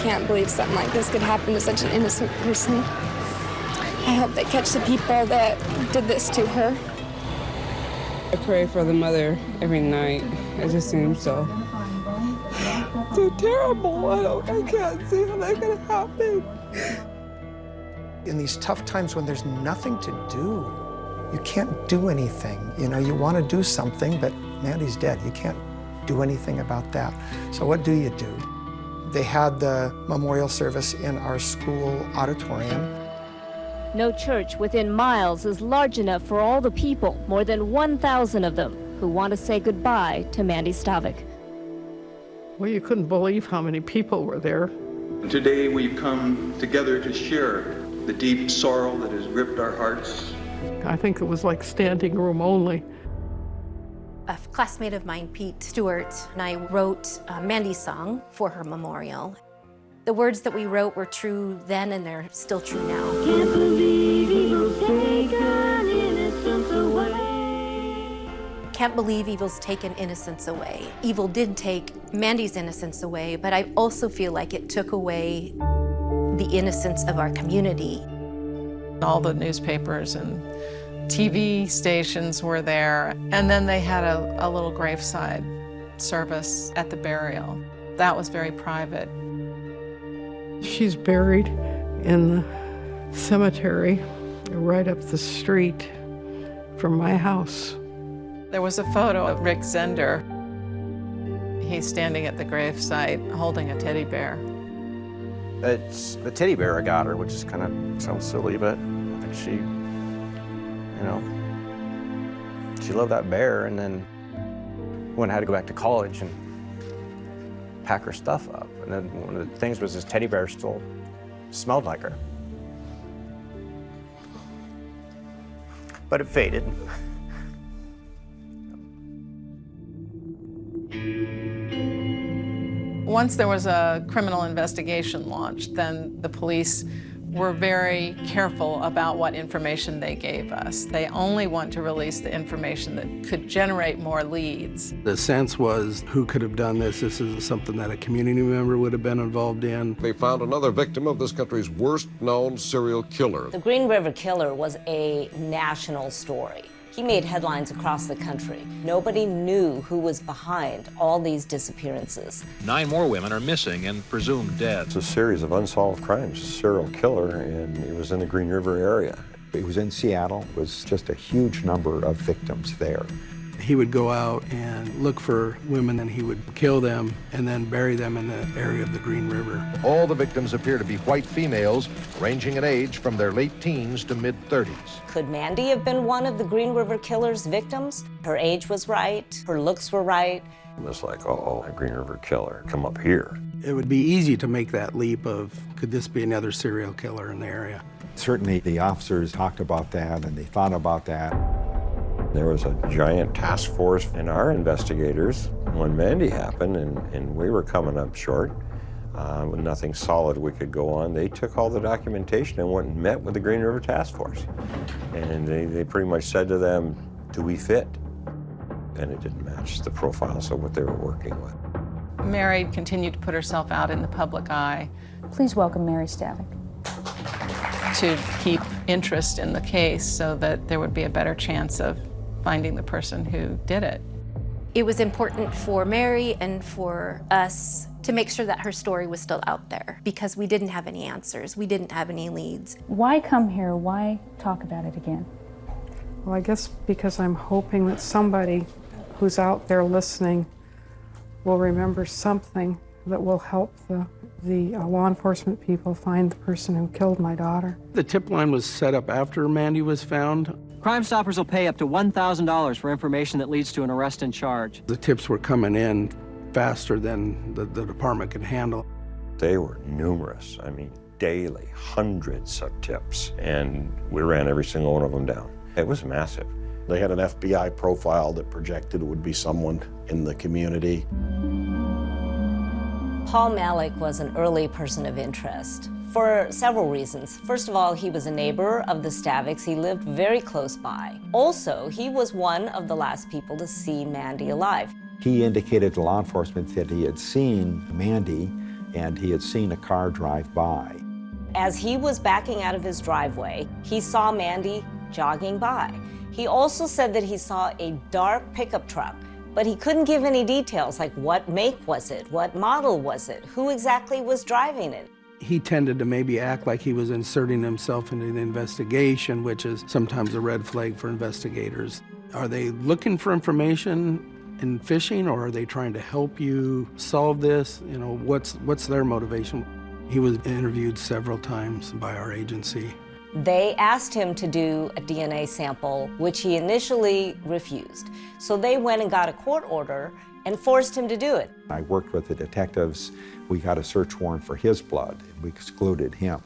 can't believe something like this could happen to such an innocent person. I hope they catch the people that did this to her. I pray for the mother every night. It just seems so terrible. I can't see how that could happen. In these tough times when there's nothing to do, you can't do anything. You know, you want to do something, but Mandy's dead. You can't do anything about that. So what do you do? They had the memorial service in our school auditorium. No church within miles is large enough for all the people, more than 1,000 of them, who want to say goodbye to Mandy Stavik. Well, you couldn't believe how many people were there. Today we've come together to share the deep sorrow that has gripped our hearts. I think it was like standing room only. A classmate of mine, Pete Stewart, and I wrote a Mandy song for her memorial. The words that we wrote were true then and they're still true now. Can't believe evil's taken innocence away. Can't believe evil's taken innocence away. Evil did take Mandy's innocence away, but I also feel like it took away the innocence of our community. All the newspapers and TV stations were there, and then they had a little graveside service at the burial. That was very private. She's buried in the cemetery right up the street from my house. There was a photo of Rick Zender. He's standing at the gravesite holding a teddy bear. It's the teddy bear I got her, which is kind of sounds silly, but I think she, she loved that bear, and then when I had to go back to college and pack her stuff up. And then one of the things was this teddy bear still smelled like her. But it faded. Once there was a criminal investigation launched, then the police were very careful about what information they gave us. They only want to release the information that could generate more leads. The sense was, who could have done this? This isn't something that a community member would have been involved in. They found another victim of this country's worst-known serial killer. The Green River Killer was a national story. He made headlines across the country. Nobody knew who was behind all these disappearances. 9 more women are missing and presumed dead. It's a series of unsolved crimes. Serial killer, and he was in the Green River area. He was in Seattle. It was just a huge number of victims there. He would go out and look for women, and he would kill them and then bury them in the area of the Green River. All the victims appear to be white females, ranging in age from their late teens to mid-30s. Could Mandy have been one of the Green River Killer's victims? Her age was right, her looks were right. It was like, oh, a Green River killer, come up here. It would be easy to make that leap of, could this be another serial killer in the area? Certainly the officers talked about that and they thought about that. There was a giant task force in our investigators when Mandy happened, and we were coming up short. With nothing solid we could go on. They took all the documentation and went and met with the Green River Task Force. And they pretty much said to them, do we fit? And it didn't match the profiles of what they were working with. Mary continued to put herself out in the public eye. Please welcome Mary Stavik. To keep interest in the case so that there would be a better chance of finding the person who did it. It was important for Mary and for us to make sure that her story was still out there because we didn't have any answers. We didn't have any leads. Why come here? Why talk about it again? Well, I guess because I'm hoping that somebody who's out there listening will remember something that will help the law enforcement people find the person who killed my daughter. The tip line was set up after Mandy was found. Crime Stoppers will pay up to $1,000 for information that leads to an arrest and charge. The tips were coming in faster than the department could handle. They were numerous. I mean, daily, hundreds of tips. And we ran every single one of them down. It was massive. They had an FBI profile that projected it would be someone in the community. Paul Malik was an early person of interest for several reasons. First of all, he was a neighbor of the Staviks. He lived very close by. Also, he was one of the last people to see Mandy alive. He indicated to law enforcement that he had seen Mandy and he had seen a car drive by. As he was backing out of his driveway, he saw Mandy jogging by. He also said that he saw a dark pickup truck, but he couldn't give any details, like what make was it, what model was it, who exactly was driving it. He tended to maybe act like he was inserting himself into the investigation, which is sometimes a red flag for investigators. Are they looking for information and fishing, or are they trying to help you solve this? You know, what's their motivation? He was interviewed several times by our agency. They asked him to do a DNA sample, which he initially refused. So they went and got a court order and forced him to do it. I worked with the detectives. We got a search warrant for his blood, and we excluded him.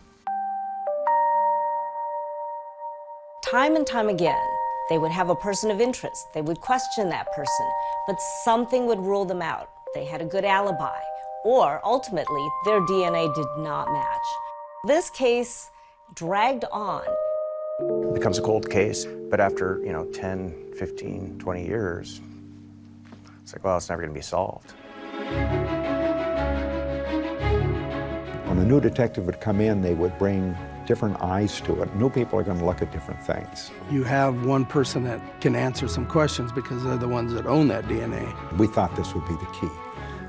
Time and time again, they would have a person of interest. They would question that person, but something would rule them out. They had a good alibi, or ultimately, their DNA did not match. This case dragged on. It becomes a cold case, but after, 10, 15, 20 years, it's like, well, it's never going to be solved. When a new detective would come in, they would bring different eyes to it. New people are going to look at different things. You have one person that can answer some questions because they're the ones that own that DNA. We thought this would be the key,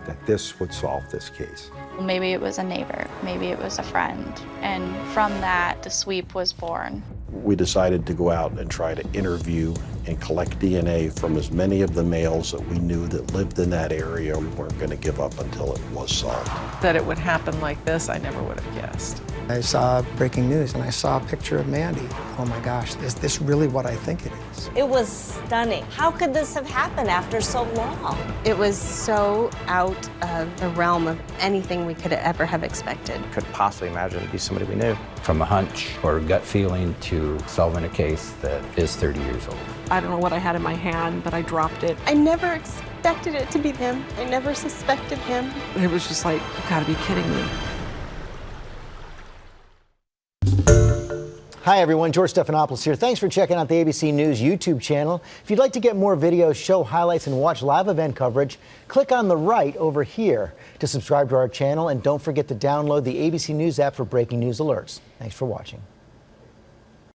that this would solve this case. Maybe it was a neighbor, maybe it was a friend, and from that, the sweep was born. We decided to go out and try to interview and collect DNA from as many of the males that we knew that lived in that area. We weren't going to give up until it was solved. That it would happen like this, I never would have guessed. I saw breaking news and I saw a picture of Mandy. Oh my gosh, is this really what I think it is? It was stunning. How could this have happened after so long? It was so out of the realm of anything we could ever have expected. Couldn't possibly imagine it'd be somebody we knew. From a hunch or gut feeling to solving a case that is 30 years old. I don't know what I had in my hand, but I dropped it. I never expected it to be him. I never suspected him. It was just like, you gotta be kidding me. Hi everyone, George Stephanopoulos here. Thanks for checking out the ABC News YouTube channel. If you'd like to get more videos, show highlights, and watch live event coverage, click on the right over here to subscribe to our channel, and don't forget to download the ABC News app for breaking news alerts. Thanks for watching.